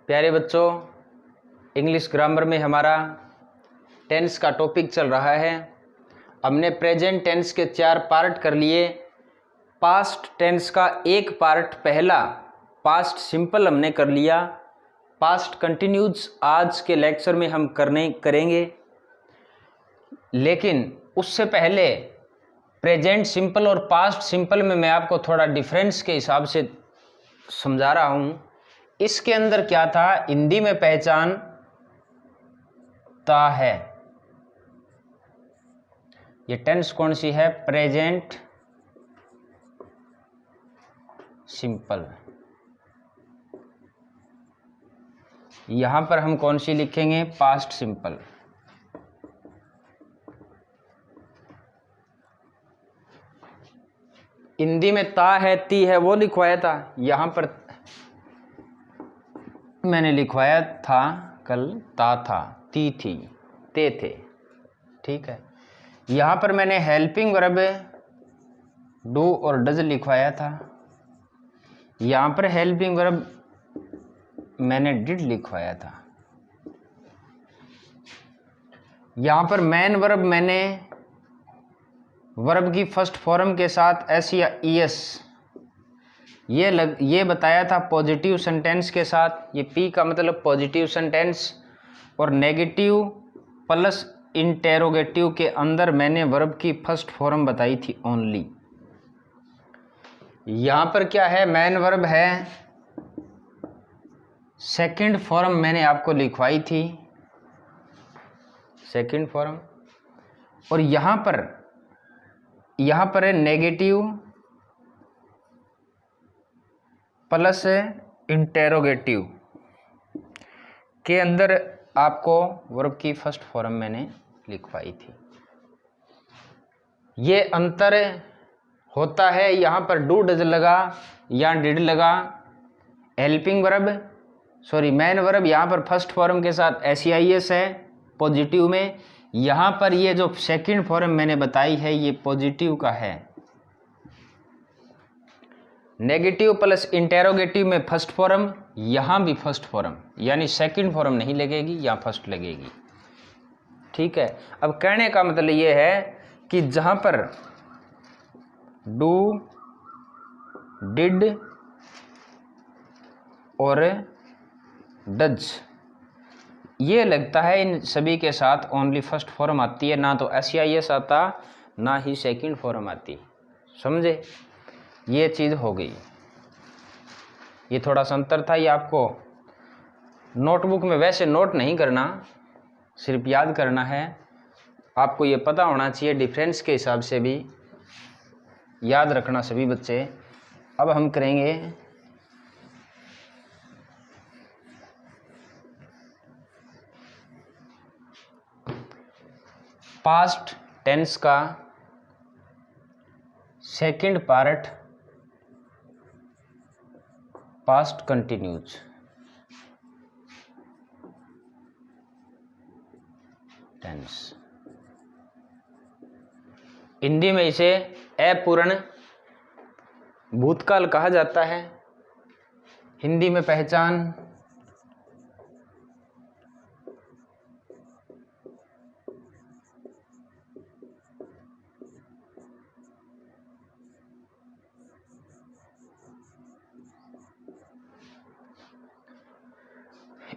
प्यारे बच्चों, English grammar में हमारा टेंस का टॉपिक चल रहा है। हमने प्रेजेंट टेंस के 4 पार्ट कर लिए। पास्ट टेंस का एक पार्ट पहला पास्ट सिंपल हमने कर लिया। पास्ट कंटिन्यूज आज के लेक्चर में हम करेंगे, लेकिन उससे पहले प्रेजेंट सिंपल और पास्ट सिंपल में मैं आपको थोड़ा डिफरेंस के हिसाब से समझा रहा हूँ। इसके अंदर क्या था, हिंदी में पहचान ता है। ये टेंस कौन सी है? Present simple. यहां पर हम कौन सी लिखेंगे? Past simple. हिंदी में ता है, ती है, वो लिखवाया था। यहां पर मैंने लिखवाया था कल ता था, ती थी, ते थे। ठीक है। यहां पर मैंने हेल्पिंग वर्ब डू और डज लिखवाया था। यहां पर हेल्पिंग वर्ब मैंने डिड लिखवाया था। यहां पर मैन वर्ब मैंने वर्ब की फर्स्ट फॉर्म के साथ एस या ईएस ये बताया था पॉजिटिव सेंटेंस के साथ। ये पी का मतलब पॉजिटिव सेंटेंस, और नेगेटिव प्लस इंटेरोगेटिव के अंदर मैंने वर्ब की फर्स्ट फॉर्म बताई थी ओनली। यहां पर क्या है? मैन वर्ब है, सेकंड फॉर्म मैंने आपको लिखवाई थी, सेकंड फॉर्म। और यहां पर है नेगेटिव प्लस इंटेरोगेटिव के अंदर आपको वर्ब की फर्स्ट फॉर्म मैंने लिखवाई थी। ये अंतर होता है। यहां पर डू डज लगा या डिड लगा। हेल्पिंग वर्ब मैन वर्ब यहां पर फर्स्ट फॉर्म के साथ एसईआईएस है पॉजिटिव में। यहां पर ये जो सेकंड फॉर्म मैंने बताई है ये पॉजिटिव का है। नेगेटिव प्लस इंटेरोगेटिव में फर्स्ट फॉर्म, यहां भी फर्स्ट फॉर्म, यानी सेकंड फॉर्म नहीं लगेगी, यहां फर्स्ट लगेगी। ठीक है। अब कहने का मतलब ये है कि जहां पर डू डिड और डज ये लगता है, इन सभी के साथ ओनली फर्स्ट फॉर्म आती है, ना तो एसईआईएस आता ना ही सेकंड फॉर्म आती। समझे? ये चीज़ हो गई। ये थोड़ा सा अंतर था। ये आपको नोटबुक में वैसे नोट नहीं करना, सिर्फ याद करना है। आपको ये पता होना चाहिए, डिफरेंस के हिसाब से भी याद रखना सभी बच्चे। अब हम करेंगे पास्ट टेंस का second part, past continuous. Tense Hindi में इसे अपूर्ण भूतकाल कहा जाता है। हिंदी में पहचान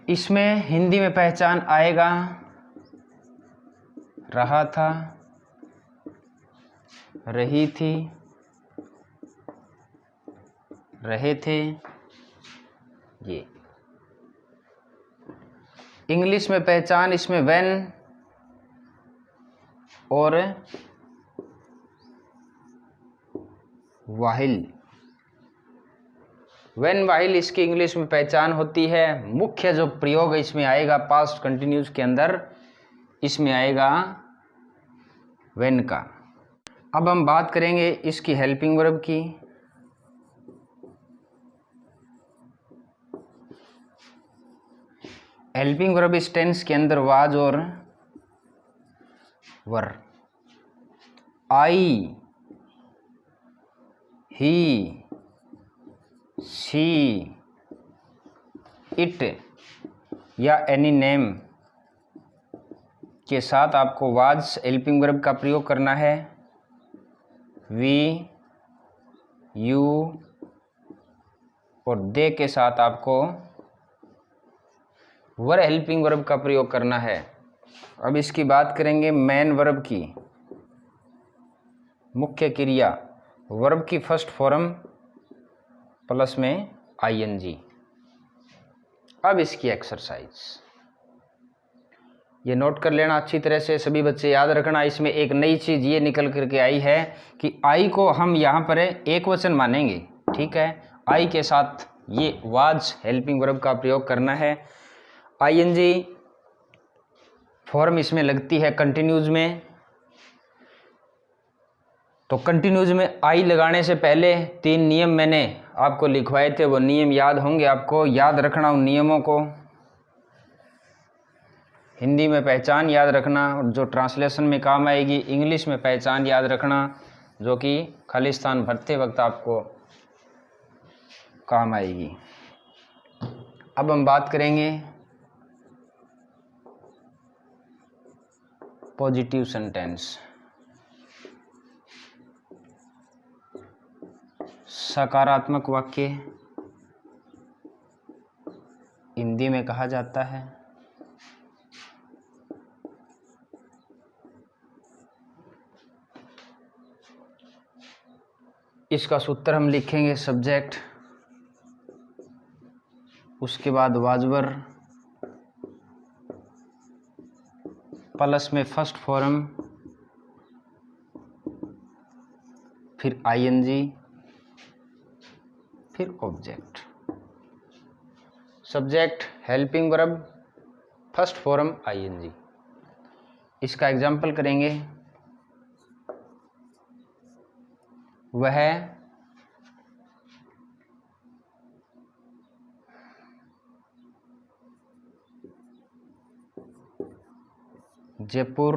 इसमें हिंदी में पहचान आएगा रहा था, रही थी, रहे थे। ये इंग्लिश में पहचान इसमें व्हेन और व्हाइल। व्हेन व्हाइल इसकी इंग्लिश में पहचान होती है। मुख्य जो प्रयोग इसमें आएगा पास्ट कंटिन्यूज के अंदर, इसमें आएगा व्हेन का। अब हम बात करेंगे इसकी हेल्पिंग वर्ब की। हेल्पिंग वर्ब इस टेंस के अंदर वाज और वर। आई, ही, शी, इट, या एनी नेम के साथ आपको वाज हेल्पिंग वर्ब का प्रयोग करना है। वी, यू और दे के साथ आपको वर हेल्पिंग वर्ब का प्रयोग करना है। अब इसकी बात करेंगे मेन वर्ब की, मुख्य क्रिया, वर्ब की फर्स्ट फॉर्म प्लस में आईएनजी। अब इसकी एक्सरसाइज ये नोट कर लेना अच्छी तरह से, सभी बच्चे याद रखना। इसमें एक नई चीज़ ये निकल करके आई है कि आई को हम यहाँ पर एक वचन मानेंगे, ठीक है। आई के साथ ये वाज हेल्पिंग वर्ब का प्रयोग करना है। आईएनजी फॉर्म इसमें लगती है कंटिन्यूज में, तो कंटिन्यूज में आई लगाने से पहले 3 नियम मैंने आपको लिखवाए थे, वो नियम याद होंगे आपको, याद रखना उन नियमों को। हिंदी में पहचान याद रखना और जो ट्रांसलेशन में काम आएगी, इंग्लिश में पहचान याद रखना जो कि खाली स्थान भरते वक्त आपको काम आएगी। अब हम बात करेंगे पॉजिटिव सेंटेंस, सकारात्मक वाक्य हिंदी में कहा जाता है। इसका सूत्र हम लिखेंगे सब्जेक्ट, उसके बाद वाजवर प्लस में फर्स्ट फॉर्म, फिर आईएनजी, फिर object. Subject, helping verb, first form, ING. इसका एग्जाम्पल करेंगे, वह जयपुर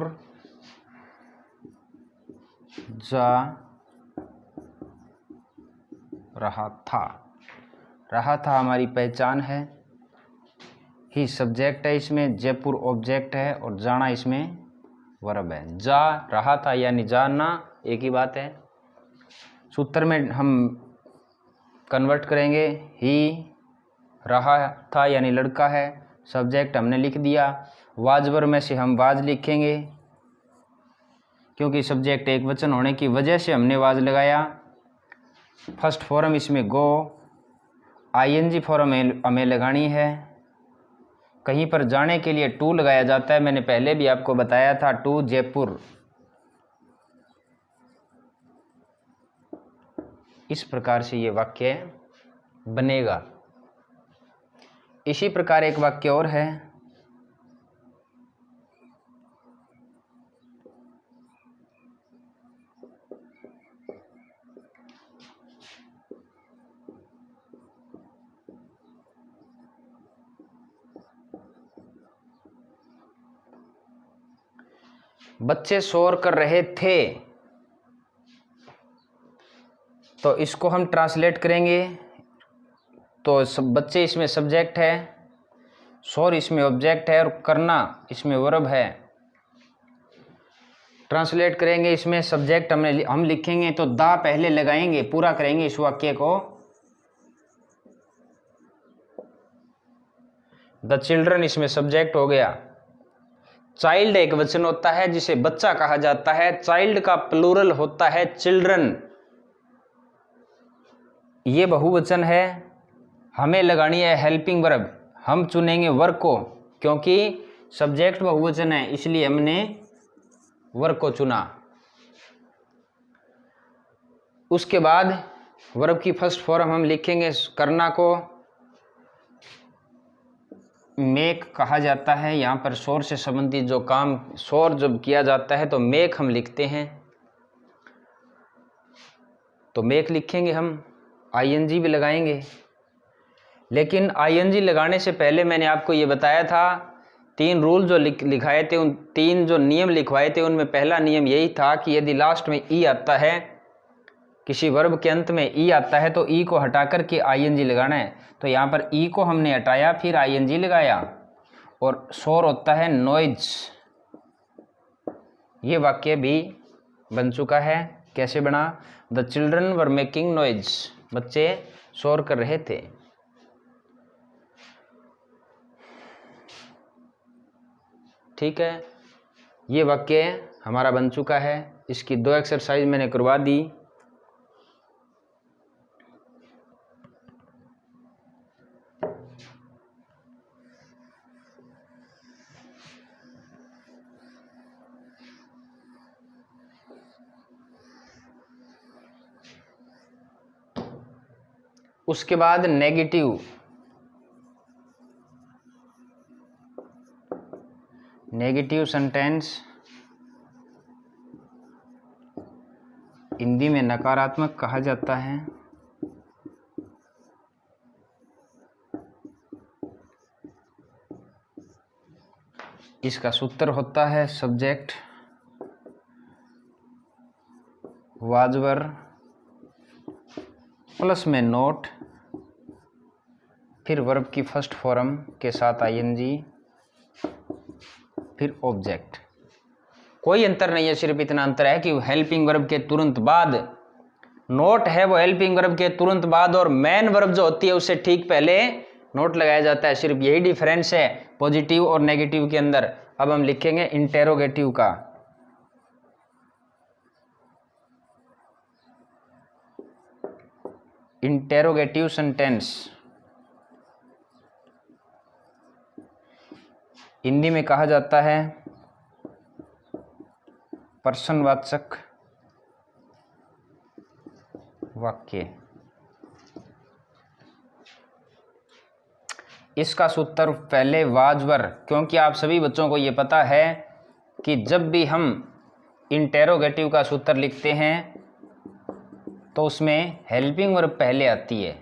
जा रहा था हमारी पहचान है। ही सब्जेक्ट है, इसमें जयपुर ऑब्जेक्ट है और जाना इसमें वर्ब है। जा रहा था यानी जाना एक ही बात है। सूत्र में हम कन्वर्ट करेंगे, ही रहा था यानी लड़का है, सब्जेक्ट हमने लिख दिया, वाजवर में से हम वाज लिखेंगे क्योंकि सब्जेक्ट एक वचन होने की वजह से हमने वाज लगाया। फर्स्ट फॉर्म इसमें गो, आईएनजी फॉर्म हमें लगानी है। कहीं पर जाने के लिए टू लगाया जाता है, मैंने पहले भी आपको बताया था, टू जयपुर। इस प्रकार से ये वाक्य बनेगा। इसी प्रकार एक वाक्य और है, बच्चे शोर कर रहे थे, तो इसको हम ट्रांसलेट करेंगे तो बच्चे इसमें सब्जेक्ट है, शोर इसमें ऑब्जेक्ट है और करना इसमें वर्ब है। ट्रांसलेट करेंगे, इसमें सब्जेक्ट हम लिखेंगे तो दा पहले लगाएंगे, पूरा करेंगे इस वाक्य को। द चिल्ड्रन इसमें सब्जेक्ट हो गया। चाइल्ड एक वचन होता है जिसे बच्चा कहा जाता है, चाइल्ड का प्लूरल होता है चिल्ड्रन। ये बहुवचन है, हमें लगानी है हेल्पिंग वर्ब, हम चुनेंगे वर्ब को क्योंकि सब्जेक्ट बहुवचन है इसलिए हमने वर्ब को चुना। उसके बाद वर्ब की फर्स्ट फॉर्म हम लिखेंगे, करना को मेक कहा जाता है। यहाँ पर शोर से संबंधित जो काम, शोर जब किया जाता है तो मेक हम लिखते हैं, तो मेक लिखेंगे हम, आईएनजी भी लगाएंगे। लेकिन आईएनजी लगाने से पहले मैंने आपको ये बताया था, 3 रूल जो लिखाए थे, उन 3 जो नियम लिखवाए थे उनमें पहला नियम यही था कि यदि लास्ट में ई आता है, किसी वर्ब के अंत में ई आता है तो ई को हटा करके आईएनजी लगाना है। तो यहाँ पर ई को हमने हटाया, फिर आईएनजी लगाया। और शोर होता है नॉइज। ये वाक्य भी बन चुका है। कैसे बना? The children were making noise, बच्चे शोर कर रहे थे। ठीक है, ये वाक्य हमारा बन चुका है। इसकी 2 एक्सरसाइज मैंने करवा दी। उसके बाद नेगेटिव सेंटेंस, हिंदी में नकारात्मक कहा जाता है। इसका सूत्र होता है सब्जेक्ट वाजवर प्लस में नोट, फिर वर्ब की फर्स्ट फॉर्म के साथ आईएनजी, फिर ऑब्जेक्ट। कोई अंतर नहीं है, सिर्फ इतना अंतर है कि हेल्पिंग वर्ब के तुरंत बाद नोट है, वो हेल्पिंग वर्ब के तुरंत बाद, और मेन वर्ब जो होती है उससे ठीक पहले नोट लगाया जाता है। सिर्फ यही डिफरेंस है पॉजिटिव और नेगेटिव के अंदर। अब हम लिखेंगे इंटेरोगेटिव का। इंटेरोगेटिव सेंटेंस हिंदी में कहा जाता है प्रश्नवाचक वाक्य। इसका सूत्र पहले वाजवर, क्योंकि आप सभी बच्चों को ये पता है कि जब भी हम इंटेरोगेटिव का सूत्र लिखते हैं तो उसमें हेल्पिंग वर्ब पहले आती है।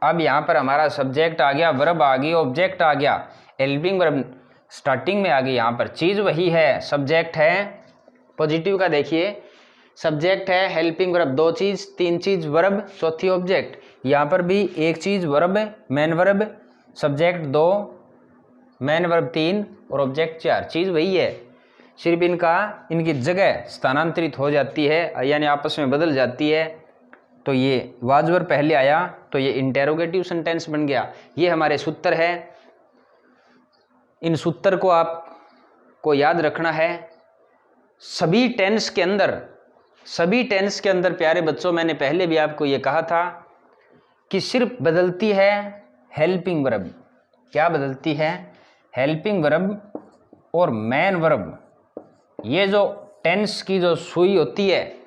अब यहाँ पर हमारा सब्जेक्ट आ गया, वर्ब आ गई, ऑब्जेक्ट आ गया, हेल्पिंग वर्ब स्टार्टिंग में आ गई। यहाँ पर चीज़ वही है, सब्जेक्ट है। पॉजिटिव का देखिए, सब्जेक्ट है, हेल्पिंग वर्ब 2 चीज़, 3 चीज़ वर्ब, चौथी ऑब्जेक्ट। यहाँ पर भी 1 चीज़ verb, main verb, subject 2, main verb 3 और ऑब्जेक्ट 4। चीज़ वही है, सिर्फ इनकी जगह स्थानांतरित हो जाती है, यानी आपस में बदल जाती है। तो ये वाजवर पहले आया तो ये इंटेरोगेटिव सेंटेंस बन गया। ये हमारे सूत्र है। इन सूत्र को आपको याद रखना है। सभी टेंस के अंदर प्यारे बच्चों, मैंने पहले भी आपको ये कहा था कि सिर्फ बदलती है हेल्पिंग वर्ब। क्या बदलती है? हेल्पिंग वर्ब और मेन वर्ब। ये जो टेंस की जो सुई होती है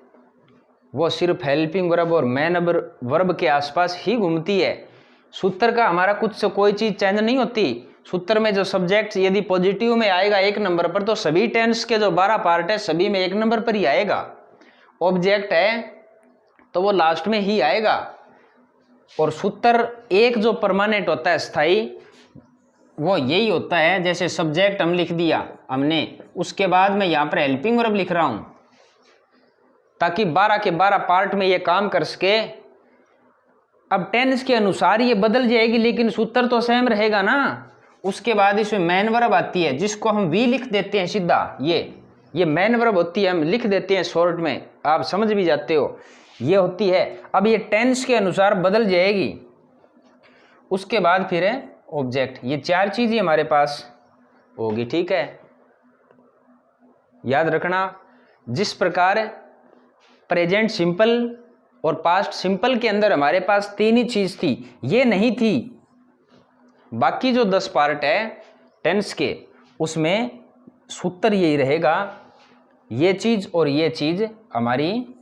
वो सिर्फ हेल्पिंग वर्ब और मेन वर्ब के आसपास ही घूमती है। सूत्र का हमारा कुछ से कोई चीज़ चेंज नहीं होती। सूत्र में जो सब्जेक्ट यदि पॉजिटिव में आएगा 1 नंबर पर, तो सभी टेंस के जो 12 पार्ट है सभी में 1 नंबर पर ही आएगा। ऑब्जेक्ट है तो वो लास्ट में ही आएगा। और सूत्र एक जो परमानेंट होता है, स्थायी, वो यही होता है। जैसे सब्जेक्ट हम लिख दिया हमने, उसके बाद मैं यहाँ पर हेल्पिंग वर्ब लिख रहा हूँ ताकि 12 के 12 पार्ट में ये काम कर सके। अब टेंस के अनुसार ये बदल जाएगी लेकिन सूत्र तो सेम रहेगा ना। उसके बाद इसमें मेन वर्ब आती है जिसको हम वी लिख देते हैं सीधा। ये मेन वर्ब होती है, हम लिख देते हैं शॉर्ट में, आप समझ भी जाते हो, ये होती है। अब ये टेंस के अनुसार बदल जाएगी। उसके बाद फिर है ऑब्जेक्ट। ये 4 चीज़ें हमारे पास होगी, ठीक है। याद रखना, जिस प्रकार प्रेजेंट सिंपल और पास्ट सिंपल के अंदर हमारे पास 3 ही चीज़ थी, ये नहीं थी। बाकी जो 10 पार्ट है टेंस के, उसमें सूत्र यही रहेगा। ये चीज़ और ये चीज़ हमारी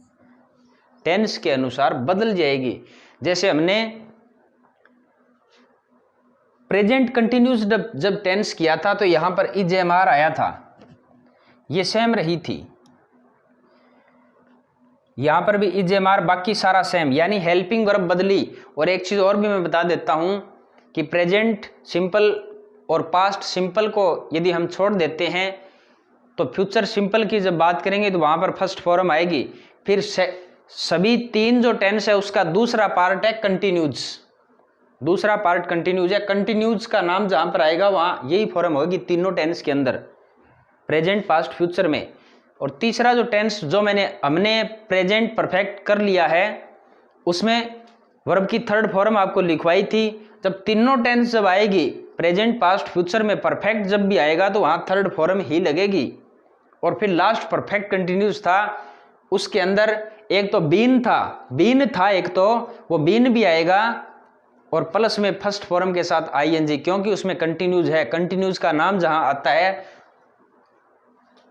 टेंस के अनुसार बदल जाएगी। जैसे हमने प्रेजेंट कंटिन्यूस जब टेंस किया था तो यहाँ पर इज एम आर आया था, ये सेम रही थी। यहाँ पर भी इज एम आर, बाकी सारा सेम, यानी हेल्पिंग वर्ब बदली। और एक चीज़ और भी मैं बता देता हूँ कि प्रेजेंट सिंपल और पास्ट सिंपल को यदि हम छोड़ देते हैं तो फ्यूचर सिंपल की जब बात करेंगे तो वहाँ पर फर्स्ट फॉर्म आएगी। फिर सभी 3 जो टेंस है उसका दूसरा पार्ट है कंटिन्यूज। दूसरा पार्ट कंटिन्यूज है। कंटिन्यूज का नाम जहां पर आएगा वहां यही फॉर्म होगी तीनों टेंस के अंदर, प्रेजेंट, पास्ट, फ्यूचर में। और तीसरा जो टेंस जो हमने प्रेजेंट परफेक्ट कर लिया है, उसमें वर्ब की थर्ड फॉर्म आपको लिखवाई थी। जब तीनों टेंस जब आएगी, प्रेजेंट, पास्ट, फ्यूचर में परफेक्ट जब भी आएगा तो वहां थर्ड फॉर्म ही लगेगी। और फिर लास्ट परफेक्ट कंटिन्यूस था, उसके अंदर एक तो बीन था एक तो वो बीन भी आएगा, और प्लस में फर्स्ट फॉर्म के साथ आईएनजी, क्योंकि उसमें कंटिन्यूज है। कंटिन्यूज का नाम जहां आता है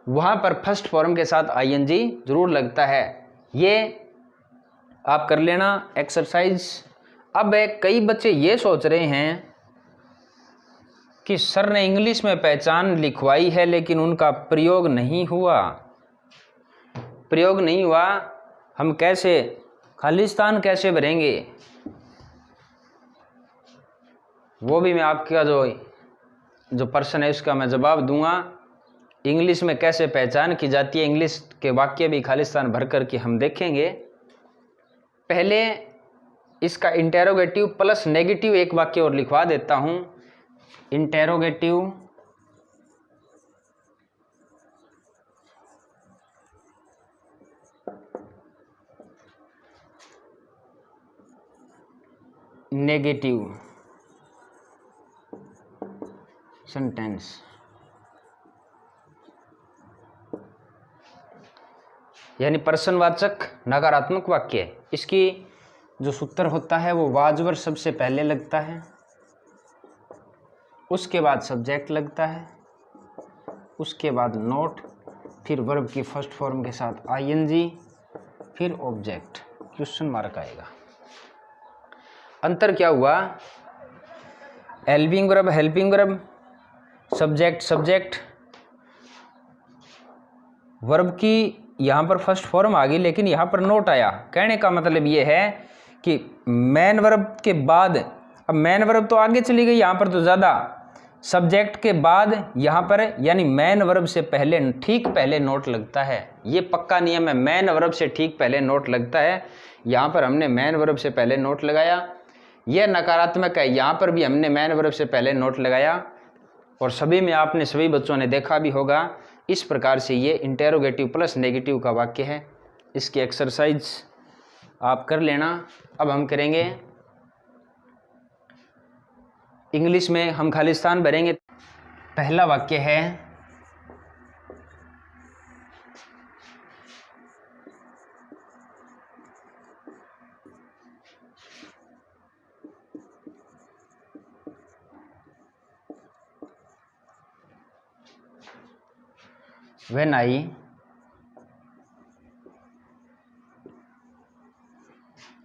वहां पर फर्स्ट फॉर्म के साथ आईएनजी जरूर लगता है। ये आप कर लेना एक्सरसाइज। अब कई बच्चे ये सोच रहे हैं कि सर ने इंग्लिश में पहचान लिखवाई है लेकिन उनका प्रयोग नहीं हुआ, हम कैसे खालिस्तान कैसे भरेंगे? वो भी मैं आपका जो प्रश्न है उसका मैं जवाब दूंगा। इंग्लिश में कैसे पहचान की जाती है, इंग्लिश के वाक्य भी खालिस्तान भर कर के हम देखेंगे। पहले इसका इंटेरोगेटिव प्लस नेगेटिव एक वाक्य और लिखवा देता हूं। इंटेरोगेटिव नेगेटिव सेंटेंस, यानी प्रश्नवाचक नकारात्मक वाक्य। इसकी जो सूत्र होता है वो वाजवर सबसे पहले लगता है, उसके बाद सब्जेक्ट लगता है, उसके बाद नोट, फिर वर्ब की फर्स्ट फॉर्म के साथ आईएनजी, फिर ऑब्जेक्ट, क्वेश्चन मार्क आएगा। अंतर क्या हुआ? हेल्पिंग वर्ब, सब्जेक्ट, वर्ब की यहाँ पर फर्स्ट फॉर्म आ गई लेकिन यहाँ पर नोट आया। कहने का मतलब ये है कि मेन वर्ब के बाद, अब मेन वर्ब तो आगे चली गई, यहाँ पर तो ज़्यादा, सब्जेक्ट के बाद यहाँ पर यानी मेन वर्ब से पहले ठीक पहले नोट लगता है। ये पक्का नियम है, मेन वर्ब से ठीक पहले नोट लगता है। यहाँ पर हमने मेन वर्ब से पहले नोट लगाया। यह नकारात्मक है, यहाँ पर भी हमने मेन वर्ब से पहले नोट लगाया। और सभी में आपने सभी बच्चों ने देखा भी होगा। इस प्रकार से ये इंटेरोगेटिव प्लस नेगेटिव का वाक्य है। इसकी एक्सरसाइज आप कर लेना। अब हम करेंगे इंग्लिश में, हम खालिस्तान भरेंगे। पहला वाक्य है When I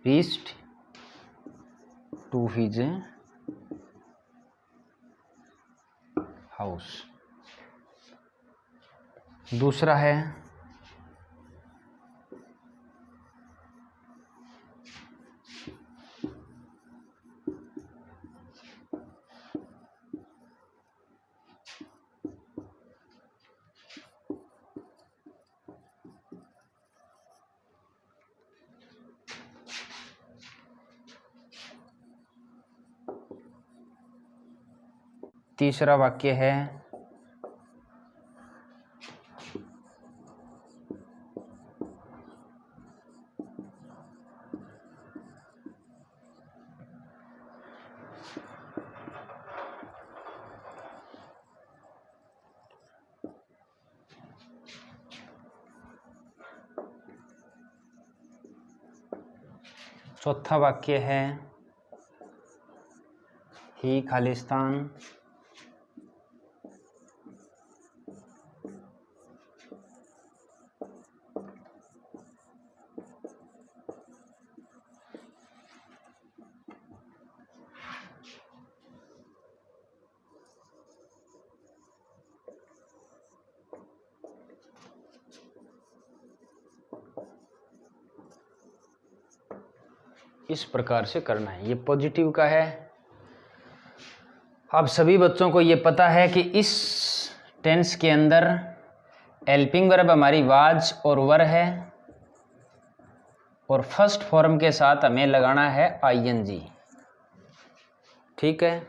reached to his house। दूसरा है तीसरा वाक्य है चौथा वाक्य है ही खालिस्तान इस प्रकार से करना है। ये पॉजिटिव का है। अब सभी बच्चों को ये पता है कि इस टेंस के अंदर हेल्पिंग वर्ब हमारी वाज और वर है, और फर्स्ट फॉर्म के साथ हमें लगाना है आईएनजी। ठीक है।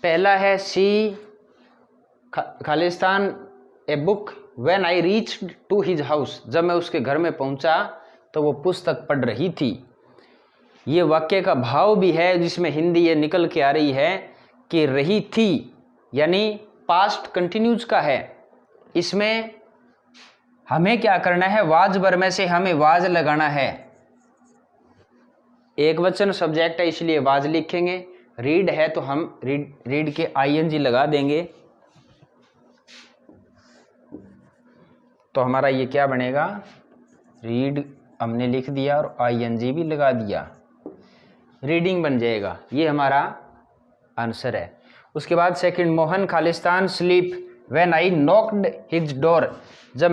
पहला है सी खालिस्तान a book when I reached to his house, जब मैं उसके घर में पहुंचा तो वो पुस्तक पढ़ रही थी। ये वाक्य का भाव भी है जिसमें हिंदी ये निकल के आ रही है कि रही थी, यानी पास्ट कंटिन्यूज का है। इसमें हमें क्या करना है, वाज वर में से हमें वाज लगाना है। एक वचन सब्जेक्ट है इसलिए वाज लिखेंगे। रीड है तो हम रीड के आईएनजी लगा देंगे, तो हमारा ये क्या बनेगा, रीड हमने लिख दिया और आईएनजी भी लगा दिया, रीडिंग बन जाएगा। ये हमारा आंसर है। उसके बाद second, Mohan Khalistan sleep when I knocked his door, जब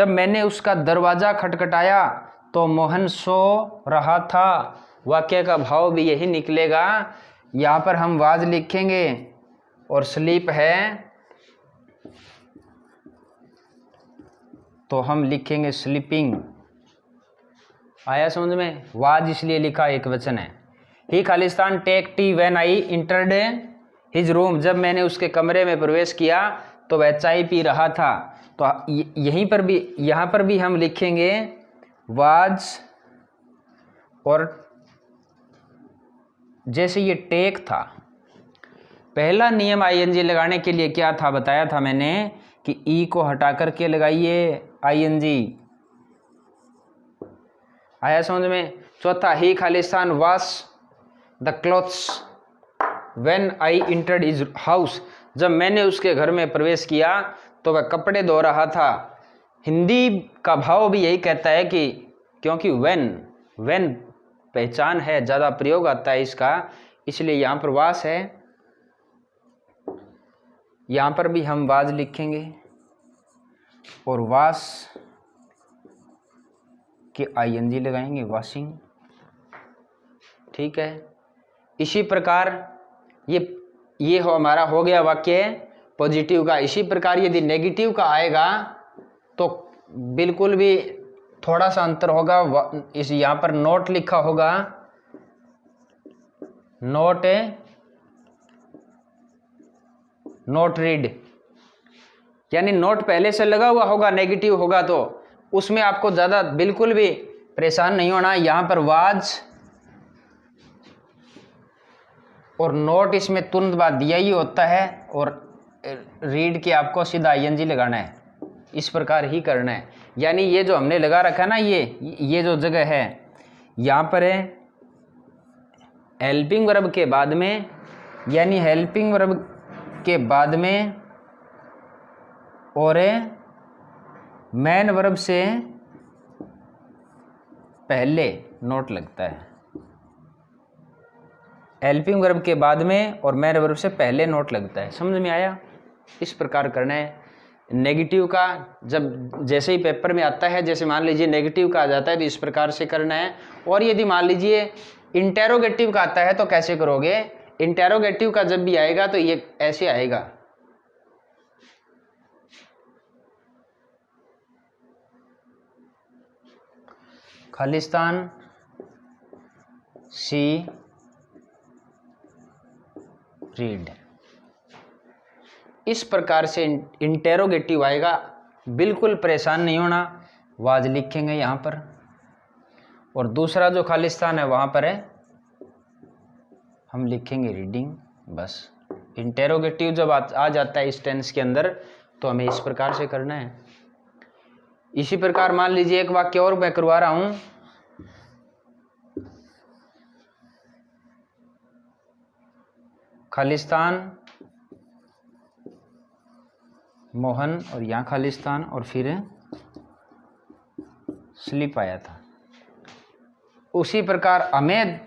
मैंने उसका दरवाज़ा खटखटाया तो मोहन सो रहा था। वाक्य का भाव भी यही निकलेगा। यहाँ पर हम वाज लिखेंगे और स्लीप है तो हम लिखेंगे स्लीपिंग। आया समझ में? वाज इसलिए लिखा, एक वचन है। ही खालिस्तान take tea when I entered his room, जब मैंने उसके कमरे में प्रवेश किया तो वह चाय पी रहा था। तो यहाँ पर भी हम लिखेंगे वाज, और जैसे ये टेक था, पहला नियम आईएनजी लगाने के लिए क्या था, बताया था मैंने कि ई को हटा करके लगाइए आईएनजी। आया समझ में? चौथा, ही खालिस्तान wash the clothes when I entered his house, जब मैंने उसके घर में प्रवेश किया तो वह कपड़े धो रहा था। हिंदी का भाव भी यही कहता है कि क्योंकि व्हेन पहचान है, ज़्यादा प्रयोग आता है इसका, इसलिए यहाँ पर वास है। यहाँ पर भी हम वाज लिखेंगे और वास के आईएनजी लगाएंगे, वॉशिंग। ठीक है। इसी प्रकार ये हमारा हो गया वाक्य पॉजिटिव का। इसी प्रकार यदि नेगेटिव का आएगा तो बिल्कुल भी थोड़ा सा अंतर होगा। इस यहाँ पर नोट लिखा होगा, नोट रीड, यानी नोट पहले से लगा हुआ होगा, नेगेटिव होगा तो उसमें आपको ज़्यादा बिल्कुल भी परेशान नहीं होना। यहाँ पर वाज और नोट इसमें तुरंत बाद दिया ही होता है, और रीड के आपको सीधा आईएनजी लगाना है। इस प्रकार ही करना है। यानी ये जो हमने लगा रखा है ना, ये जो जगह है, यहाँ पर है हेल्पिंग वर्ब के बाद में, यानी हेल्पिंग वर्ब के बाद में और मैन वर्ब से पहले नोट लगता है। हेल्पिंग वर्ब के बाद में और मैन वर्ब से पहले नोट लगता है। समझ में आया? इस प्रकार करना है। नेगेटिव का जब जैसे ही पेपर में आता है, जैसे मान लीजिए नेगेटिव का आ जाता है तो इस प्रकार से करना है। और यदि मान लीजिए इंटेरोगेटिव का आता है तो कैसे करोगे? इंटेरोगेटिव का जब भी आएगा तो ये ऐसे आएगा, खालिस्तान सी रीड। इस प्रकार से इंटेरोगेटिव आएगा। बिल्कुल परेशान नहीं होना, वाज लिखेंगे यहाँ पर, और दूसरा जो खालिस्तान है वहाँ पर है हम लिखेंगे रीडिंग। बस इंटेरोगेटिव जब आ जाता है इस टेंस के अंदर तो हमें इस प्रकार से करना है। इसी प्रकार मान लीजिए एक वाक्य और मैं करवा रहा हूँ। खालिस्तान मोहन और यहाँ खालिस्तान और फिर स्लीप आया था। उसी प्रकार हमें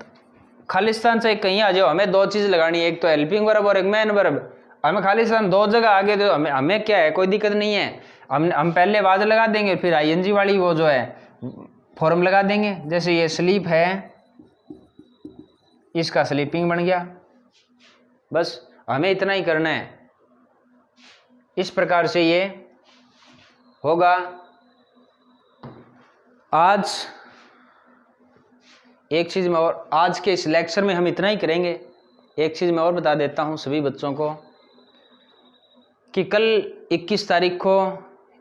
खालिस्तान से कहीं आ जाओ, हमें दो चीज़ लगानी है, एक तो हेल्पिंग वर्ब और एक मैन वर्ब। हमें खालिस्तान दो जगह आगे दो, हमें क्या है, कोई दिक्कत नहीं है। हम पहले वाज लगा देंगे, फिर आईएनजी वाली वो जो है फॉर्म लगा देंगे। जैसे ये स्लीप है, इसका स्लीपिंग बन गया। बस हमें इतना ही करना है। इस प्रकार से ये होगा। आज एक चीज़ मैं और आज के इस लेक्चर में हम इतना ही करेंगे। एक चीज़ मैं और बता देता हूँ सभी बच्चों को कि कल 21 तारीख को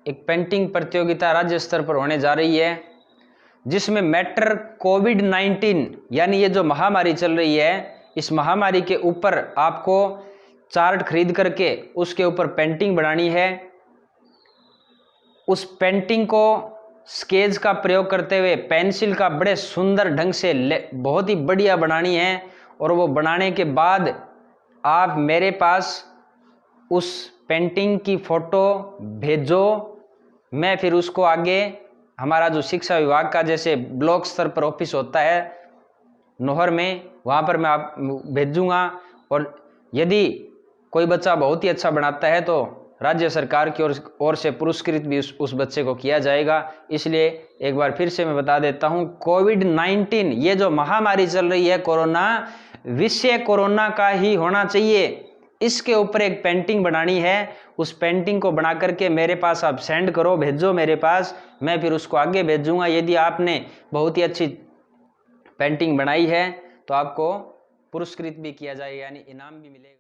एक पेंटिंग प्रतियोगिता राज्य स्तर पर होने जा रही है, जिसमें मैटर कोविड-19 यानी ये जो महामारी चल रही है, इस महामारी के ऊपर आपको चार्ट खरीद करके उसके ऊपर पेंटिंग बनानी है। उस पेंटिंग को स्केच का प्रयोग करते हुए पेंसिल का बड़े सुंदर ढंग से बहुत ही बढ़िया बनानी है, और वो बनाने के बाद आप मेरे पास उस पेंटिंग की फ़ोटो भेजो। मैं फिर उसको आगे हमारा जो शिक्षा विभाग का जैसे ब्लॉक स्तर पर ऑफिस होता है नोहर में, वहाँ पर मैं आप भेजूँगा। और यदि कोई बच्चा बहुत ही अच्छा बनाता है तो राज्य सरकार की ओर से पुरस्कृत भी उस बच्चे को किया जाएगा। इसलिए एक बार फिर से मैं बता देता हूँ, कोविड-19 ये जो महामारी चल रही है कोरोना, विषय कोरोना का ही होना चाहिए। इसके ऊपर एक पेंटिंग बनानी है। उस पेंटिंग को बना करके मेरे पास आप सेंड करो, भेजो मेरे पास, मैं फिर उसको आगे भेजूँगा। यदि आपने बहुत ही अच्छी पेंटिंग बनाई है तो आपको पुरस्कृत भी किया जाएगा, यानी इनाम भी मिलेगा।